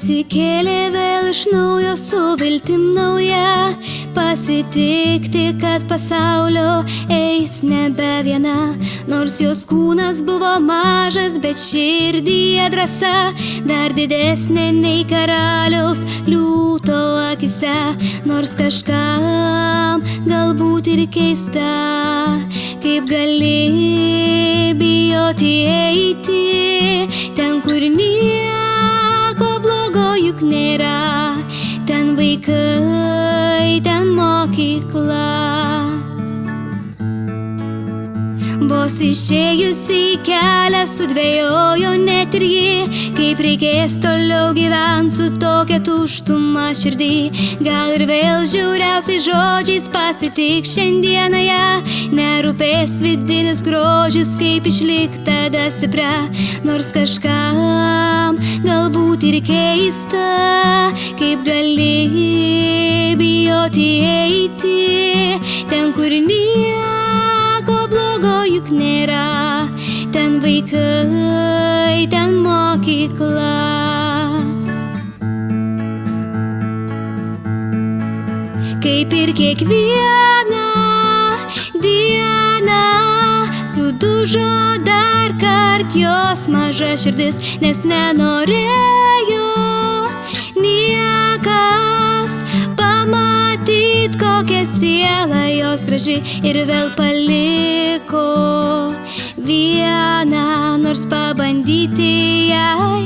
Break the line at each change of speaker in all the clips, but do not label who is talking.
Atsikėlė vėl iš naujo su viltim nauja, pasitikti, kad pasaulio eis nebe viena. Nors jos kūnas buvo mažas, bet širdyje drąsa dar didesnė nei karaliaus liūto akise. Nors kažkam galbūt ir keista, kaip gali bijoti eiti ten, kur nieko blogo juk nėra. Ten vaikai, ten mokykla. Vos išėjusi į kelią sudvejojo net ir ji, kaip reikės toliau gyventi su tokia tuštuma širdį. Gal ir vėl žiauriausiais žodžiais pasitik šiandieną ją, nerūpės vidinis grožis, kaip išlik tada stipria. Nors kažkam galbūt ir keista, kaip gali bijoti eiti ten, kur nieko blogo juk nėra. Ten vaikai, ten mokykla. Kaip ir kiekvieną dieną sudužo dar kart jos maža širdis, nes nenorėjo niekas pamatyt, kokia siela jos graži, ir vėl paliko vieną, nors pabandyti jai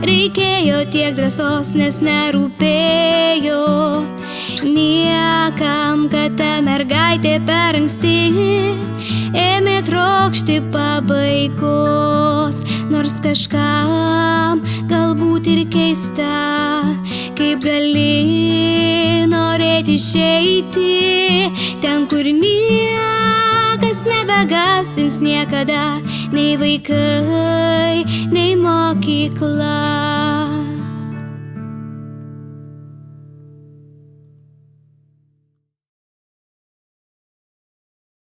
reikėjo tiek drąsos, nes nerūpėjo niekam, kad ta mergaitė per anksti ėmė trokšti pabaigos. Nors kažkam galbūt ir keista, kaip gali norėti išeiti ten, kur niekas nebegąsdins niekada, nei vaikai, nei mokykla.